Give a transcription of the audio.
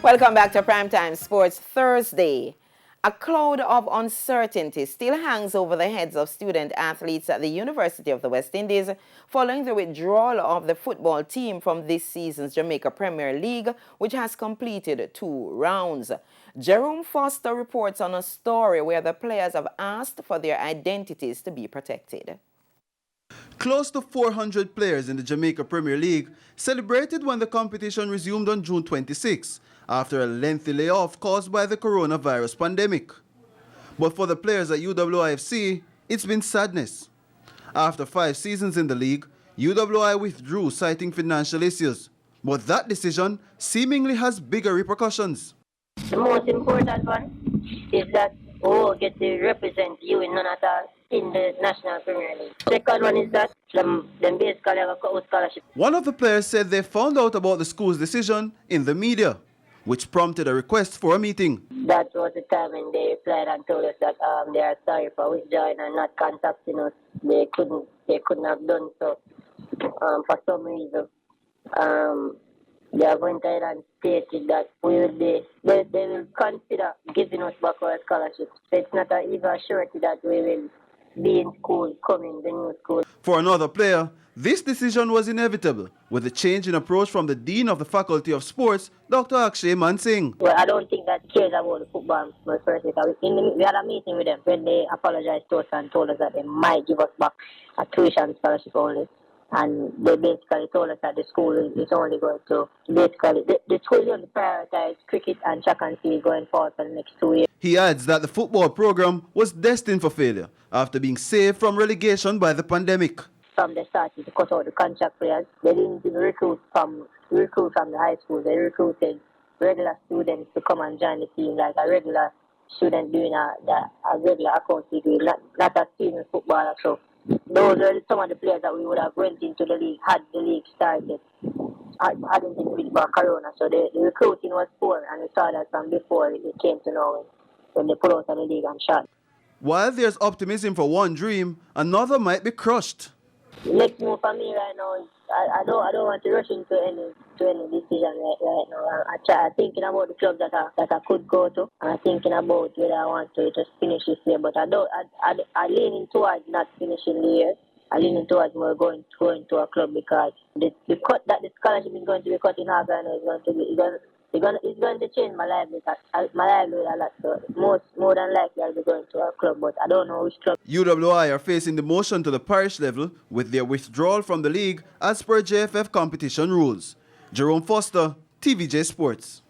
Welcome back to Primetime Sports Thursday. A cloud of uncertainty still hangs over the heads of student athletes at the University of the West Indies following the withdrawal of the football team from this season's Jamaica Premier League, which has completed 2 rounds. Jerome Foster reports on a story where the players have asked for their identities to be protected. Close to 400 players in the Jamaica Premier League celebrated when the competition resumed on June 26 after a lengthy layoff caused by the coronavirus pandemic. But for the players at UWI, it's been sadness. After 5 seasons in the league, UWI withdrew citing financial issues. But that decision seemingly has bigger repercussions. The most important one is that we get to represent you in none at all in the National Premier League. Second one is that them basically have a scholarship. One of the players said they found out about the school's decision in the media, which prompted a request for a meeting. That was the time when they replied and told us that they are sorry for withdrawing and not contacting us. They couldn't have done so for some reason. They have went ahead and stated that they will consider giving us back our scholarship. So it's not even a surety that we will be in school, coming the new school. For another player, this decision was inevitable, with a change in approach from the Dean of the Faculty of Sports, Dr. Akshay Mansingh. Well, I don't think that cares about the football first. We had a meeting with them when they apologized to us and told us that they might give us back a tuition scholarship only. And they basically told us that the school is only going to, basically, the school is going to prioritize cricket and track and field going forward for the next 2 years. He adds that the football program was destined for failure after being saved from relegation by the pandemic. From the start, to cut out the contract players, they didn't even recruit from the high school. They recruited regular students to come and join the team, like a regular student doing a regular account degree, not a seasoned footballer. So those are some of the players that we would have went into the league had the league started. Hadn't been with Corona, so the recruiting was poor, and we saw that from before it came to know when they pulled out of the league and shot. While there's optimism for one dream, another might be crushed. The next move for me right now is I don't want to rush into any decision right now. I'm thinking about the clubs that I could go to. I'm thinking about whether I want to just finish this year, but I leaning towards not finishing the year. I leaning towards more going to a club because the cut that the scholarship is going to be cut in half right now is going to be it's going to change my life because my livelihood a lot. So more than likely I'll be going to a club, but I don't know which club. UWI are facing demotion to the parish level with their withdrawal from the league as per JFF competition rules. Jerome Foster, TVJ Sports.